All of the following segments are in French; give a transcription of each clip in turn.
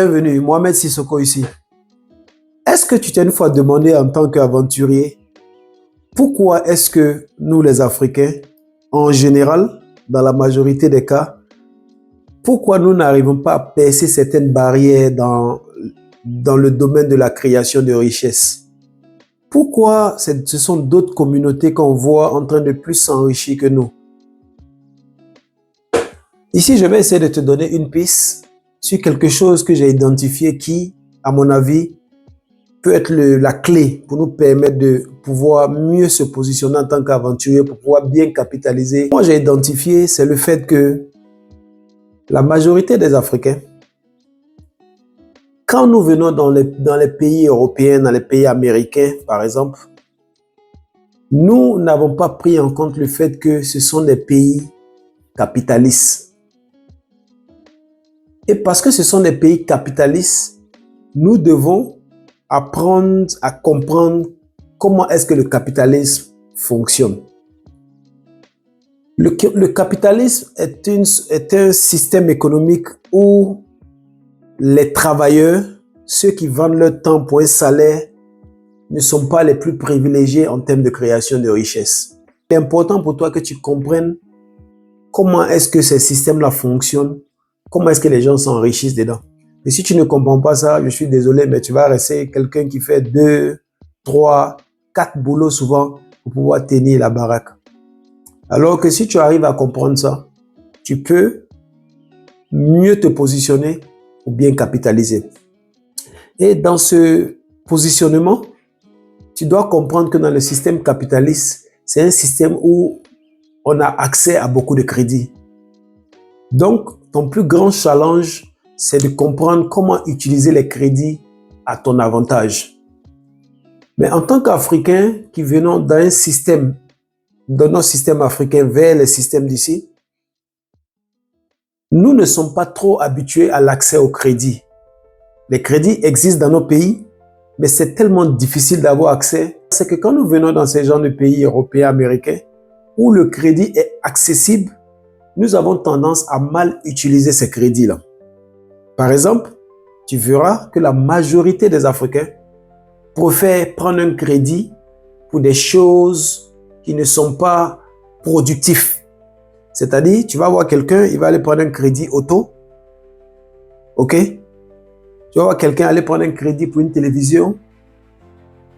Bienvenue, Mohamed Sissoko ici. Est-ce que tu t'es une fois demandé en tant qu'aventurier, pourquoi est-ce que nous les Africains, en général, dans la majorité des cas, pourquoi nous n'arrivons pas à percer certaines barrières dans le domaine de la création de richesses? Pourquoi ce sont d'autres communautés qu'on voit en train de plus s'enrichir que nous? Ici, je vais essayer de te donner une piste sur quelque chose que j'ai identifié qui, à mon avis, peut être la clé pour nous permettre de pouvoir mieux se positionner en tant qu'aventurier, pour pouvoir bien capitaliser. Moi, j'ai identifié, c'est le fait que la majorité des Africains, quand nous venons dans les pays européens, dans les pays américains, par exemple, nous n'avons pas pris en compte le fait que ce sont des pays capitalistes. Et parce que ce sont des pays capitalistes, nous devons apprendre à comprendre comment est-ce que le capitalisme fonctionne. Le capitalisme est un système économique où les travailleurs, ceux qui vendent leur temps pour un salaire, ne sont pas les plus privilégiés en termes de création de richesse. C'est important pour toi que tu comprennes comment est-ce que ces systèmes-là fonctionnent, comment est-ce que les gens s'enrichissent dedans. Et si tu ne comprends pas ça, je suis désolé, mais tu vas rester quelqu'un qui fait 2, 3, 4 boulots souvent pour pouvoir tenir la baraque. Alors que si tu arrives à comprendre ça, tu peux mieux te positionner ou bien capitaliser. Et dans ce positionnement, tu dois comprendre que dans le système capitaliste, c'est un système où on a accès à beaucoup de crédits. Donc, ton plus grand challenge, c'est de comprendre comment utiliser les crédits à ton avantage. Mais en tant qu'Africains qui venons d'un système, de notre système africain vers les systèmes d'ici, nous ne sommes pas trop habitués à l'accès au crédit. Les crédits existent dans nos pays, mais c'est tellement difficile d'avoir accès. C'est que quand nous venons dans ces genres de pays européens, américains, où le crédit est accessible, nous avons tendance à mal utiliser ces crédits-là. Par exemple, tu verras que la majorité des Africains préfèrent prendre un crédit pour des choses qui ne sont pas productives. C'est-à-dire, tu vas voir quelqu'un, il va aller prendre un crédit auto. OK? Tu vas voir quelqu'un aller prendre un crédit pour une télévision.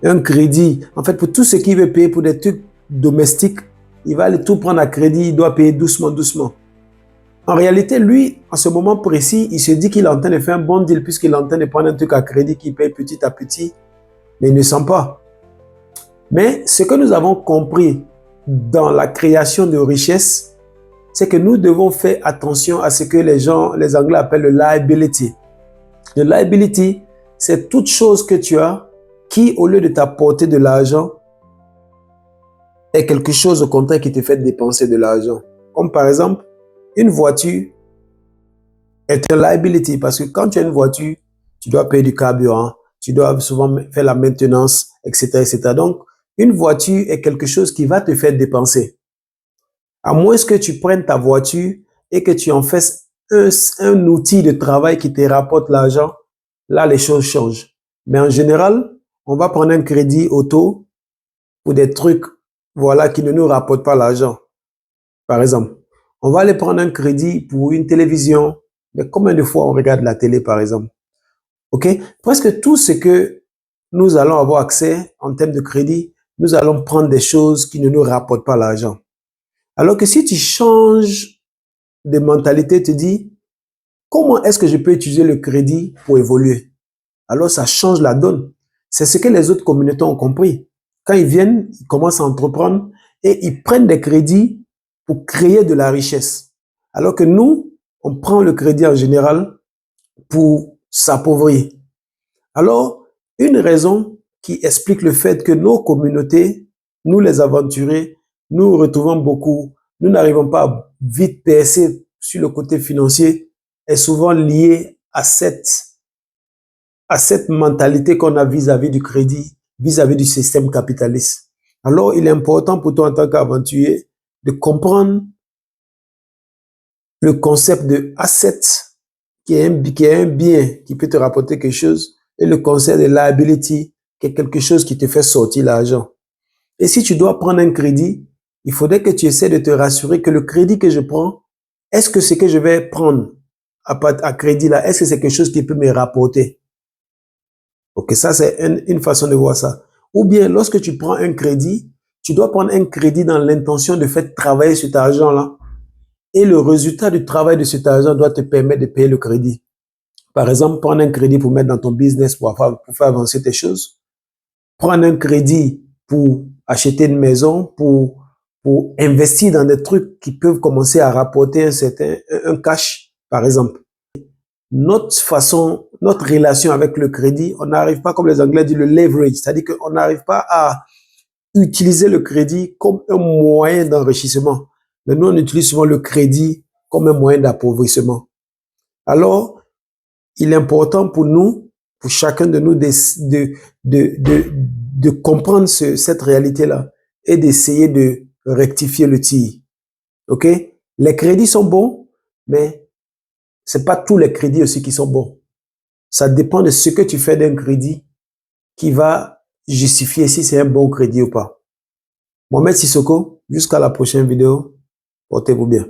Un crédit, en fait, pour tout ce qu'il veut payer pour des trucs domestiques, il va aller tout prendre à crédit, il doit payer doucement, doucement. En réalité, lui, en ce moment précis, il se dit qu'il est en train de faire un bon deal puisqu'il est en train de prendre un truc à crédit qu'il paye petit à petit, mais il ne sent pas. Mais ce que nous avons compris dans la création de richesse, c'est que nous devons faire attention à ce que les Anglais appellent le liability. Le liability, c'est toute chose que tu as qui, au lieu de t'apporter de l'argent, est quelque chose au contraire qui te fait dépenser de l'argent. Comme par exemple, une voiture est un liability parce que quand tu as une voiture, tu dois payer du carburant, tu dois souvent faire la maintenance, etc., etc. Donc, une voiture est quelque chose qui va te faire dépenser. À moins que tu prennes ta voiture et que tu en fasses un outil de travail qui te rapporte l'argent, là, les choses changent. Mais en général, on va prendre un crédit auto pour des trucs, voilà, qui ne nous rapportent pas l'argent. Par exemple, on va aller prendre un crédit pour une télévision. Mais combien de fois on regarde la télé, par exemple? OK? Presque tout ce que nous allons avoir accès en termes de crédit, nous allons prendre des choses qui ne nous rapportent pas l'argent. Alors que si tu changes de mentalité, tu te dis, comment est-ce que je peux utiliser le crédit pour évoluer? Alors ça change la donne. C'est ce que les autres communautés ont compris. Quand ils viennent, ils commencent à entreprendre et ils prennent des crédits pour créer de la richesse. Alors que nous, on prend le crédit en général pour s'appauvrir. Alors, une raison qui explique le fait que nos communautés, nous les aventuriers, nous retrouvons beaucoup, nous n'arrivons pas à vite percer sur le côté financier, est souvent liée à cette mentalité qu'on a vis-à-vis du crédit, vis-à-vis du système capitaliste. Alors, il est important pour toi en tant qu'aventurier de comprendre le concept de asset qui est un bien qui peut te rapporter quelque chose, et le concept de liability, qui est quelque chose qui te fait sortir l'argent. Et si tu dois prendre un crédit, il faudrait que tu essaies de te rassurer que le crédit que je prends, est-ce que ce que je vais prendre à crédit là, est-ce que c'est quelque chose qui peut me rapporter? Ok, ça c'est une façon de voir ça. Ou bien lorsque tu prends un crédit, tu dois prendre un crédit dans l'intention de faire travailler cet argent-là. Et le résultat du travail de cet argent doit te permettre de payer le crédit. Par exemple, prendre un crédit pour mettre dans ton business pour faire avancer tes choses. Prendre un crédit pour acheter une maison, pour investir dans des trucs qui peuvent commencer à rapporter un cash, par exemple. Notre relation avec le crédit, on n'arrive pas, comme les Anglais disent, le leverage, c'est-à-dire qu'on n'arrive pas à utiliser le crédit comme un moyen d'enrichissement. Mais nous, on utilise souvent le crédit comme un moyen d'appauvrissement. Alors, il est important pour nous, pour chacun de nous, de comprendre cette réalité-là et d'essayer de rectifier le tir. OK? Les crédits sont bons, mais c'est pas tous les crédits aussi qui sont bons. Ça dépend de ce que tu fais d'un crédit qui va justifier si c'est un bon crédit ou pas. Mohamed Sissoko, jusqu'à la prochaine vidéo. Portez-vous bien.